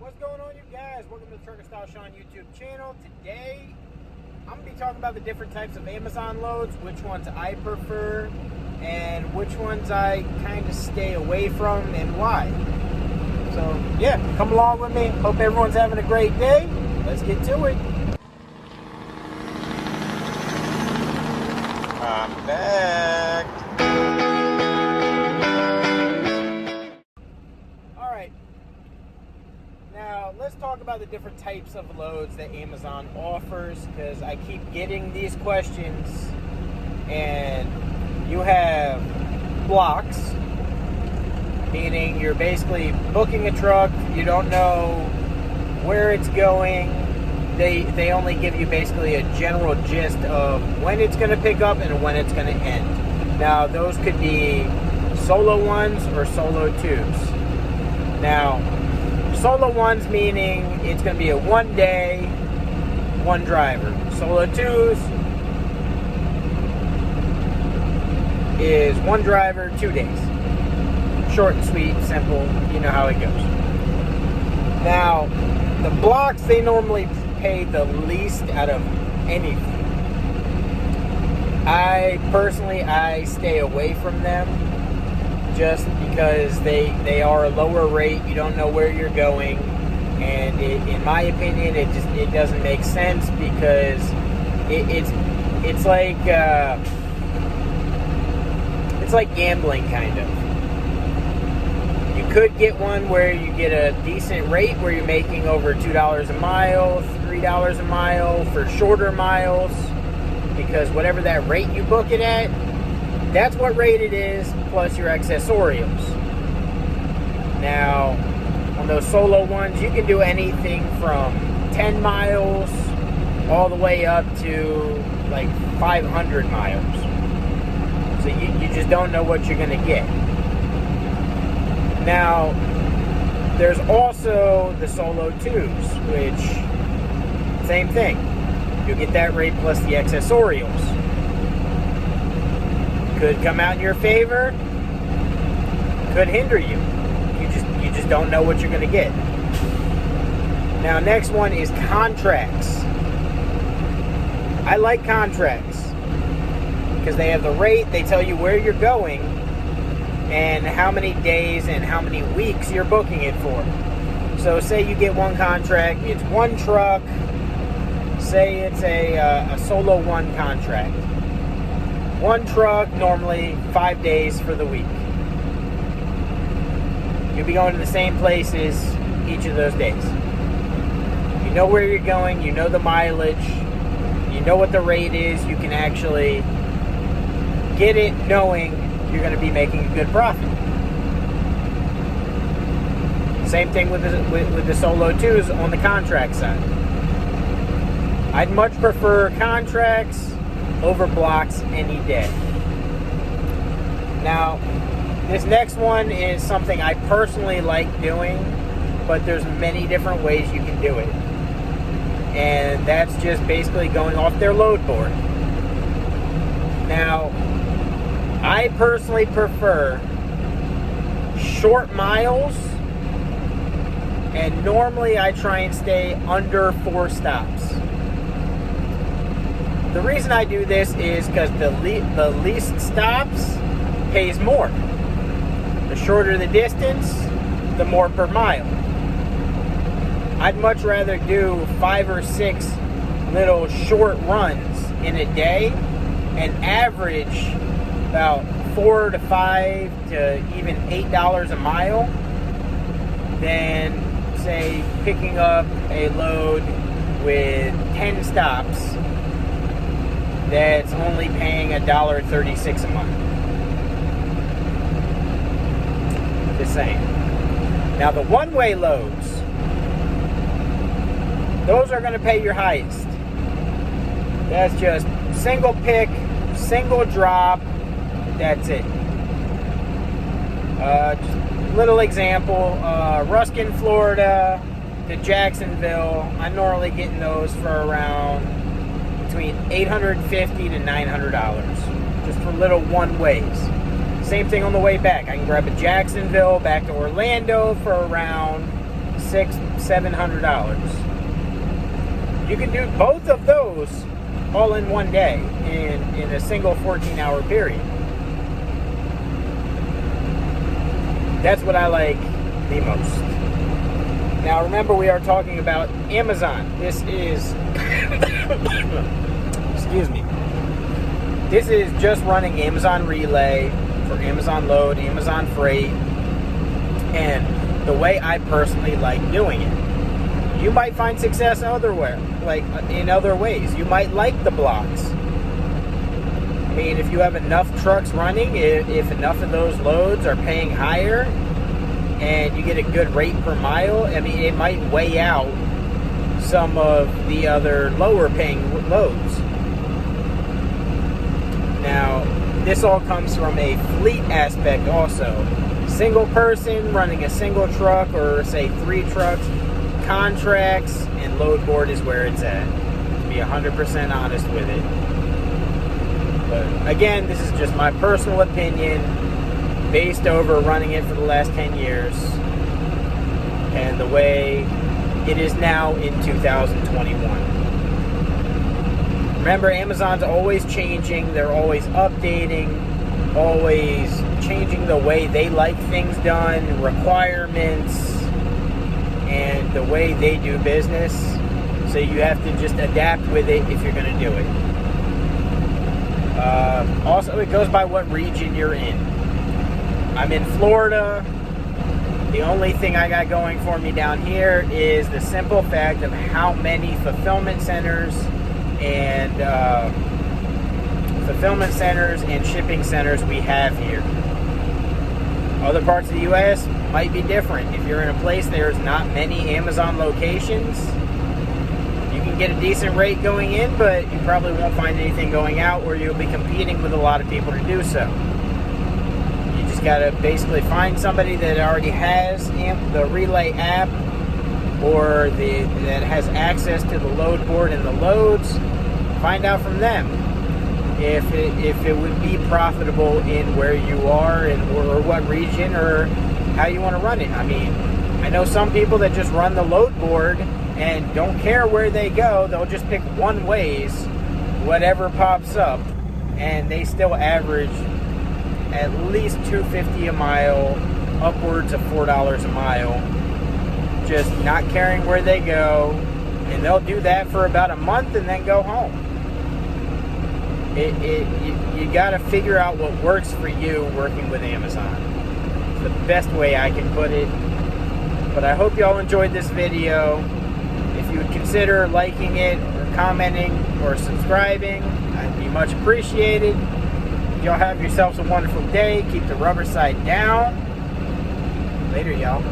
What's going on, you guys? Welcome to the Trucker Style Sean YouTube channel. Today, I'm going to be talking about the different types of Amazon loads, which ones I prefer, and which ones I kind of stay away from, and why. So, yeah, come along with me. Hope everyone's having a great day. Let's get to it. I'm back. Alright. Now, let's talk about the different types of loads that Amazon offers, because I keep getting these questions. And you have blocks, meaning you're basically booking a truck, you don't know where it's going. They only give you basically a general gist of when it's going to pick up and when it's going to end. Now, those could be solo ones or solo twos. Now, solo ones meaning it's going to be a 1 day, 1 driver. Solo twos is 1 driver, 2 days. Short and sweet, simple, you know how it goes. Now, the blocks, they normally pay the least out of anything. I stay away from them just because they are a lower rate. You don't know where you're going, and in my opinion, it doesn't make sense, because it's like gambling, kind of. You could get one where you get a decent rate where you're making over $2 a mile, $3 a mile for shorter miles, because whatever that rate you book it at, that's what rate it is, plus your accessorials. Now, on those solo ones, you can do anything from 10 miles all the way up to like 500 miles. So you just don't know what you're going to get. Now, there's also the solo twos, which, same thing. You'll get that rate plus the accessorials. Could come out in your favor, could hinder you. You just don't know what you're going to get. Now, next one is contracts. I like contracts because they have the rate, they tell you where you're going, and how many days and how many weeks you're booking it for. So say you get one contract, it's 1 truck. Say it's a solo 1 contract. 1 truck, normally 5 days for the week. You'll be going to the same places each of those days. You know where you're going, you know the mileage, you know what the rate is, you can actually get it knowing you're going to be making a good profit. Same thing with the solo twos on the contract side. I'd much prefer contracts over blocks any day. Now, this next one is something I personally like doing, but there's many different ways you can do it. And that's just basically going off their load board. Now, I personally prefer short miles, and normally I try and stay under 4 stops. The reason I do this is because the least stops pays more. The shorter the distance, the more per mile. I'd much rather do 5 or 6 little short runs in a day and average about $4 to $5 to even $8 a mile than, say, picking up a load with 10 stops that's only paying $1.36 a month. Just saying. Now, the one-way loads, those are going to pay your highest. That's just single pick, single drop, that's it. Just little example, Ruskin, Florida to Jacksonville, I'm normally getting those for around between $850 to $900, just for little one-ways. Same thing on the way back. I can grab a Jacksonville back to Orlando for around $600-700. You can do both of those all in one day in a single 14-hour period. That's what I like the most. Now remember, we are talking about Amazon. This is excuse me. This is just running Amazon Relay for Amazon Load, Amazon Freight, and the way I personally like doing it. You might find success elsewhere, like in other ways. You might like the blocks. I mean, if you have enough trucks running, if enough of those loads are paying higher, and you get a good rate per mile, I mean, it might weigh out some of the other lower paying loads. Now, this all comes from a fleet aspect also. Single person running a single truck, or say 3 trucks, contracts and load board is where it's at, to be 100% honest with it. But again, this is just my personal opinion, based over running it for the last 10 years and the way it is now in 2021. Remember, Amazon's always changing, they're always updating, always changing the way they like things done, requirements, and the way they do business. So you have to just adapt with it if you're going to do it. Also, it goes by what region you're in. I'm in Florida. The only thing I got going for me down here is the simple fact of how many fulfillment centers and shipping centers we have here. Other parts of the U.S. might be different. If you're in a place there's not many Amazon locations, you can get a decent rate going in, but you probably won't find anything going out, or you'll be competing with a lot of people to do so. You just got to basically find somebody that already has the Relay app, or that has access to the load board and the loads. Find out from them if it would be profitable in where you are, and or what region, or how you want to run it. I mean, I know some people that just run the load board and don't care where they go. They'll just pick one ways, whatever pops up, and they still average at least $2.50 a mile, upwards of $4 a mile, just not caring where they go, and they'll do that for about a month and then go home. You got to figure out what works for you working with Amazon. It's the best way I can put it. But I hope y'all enjoyed this video. If you would consider liking it, or commenting, or subscribing, I'd be much appreciated. Y'all have yourselves a wonderful day. Keep the rubber side down. Later, y'all.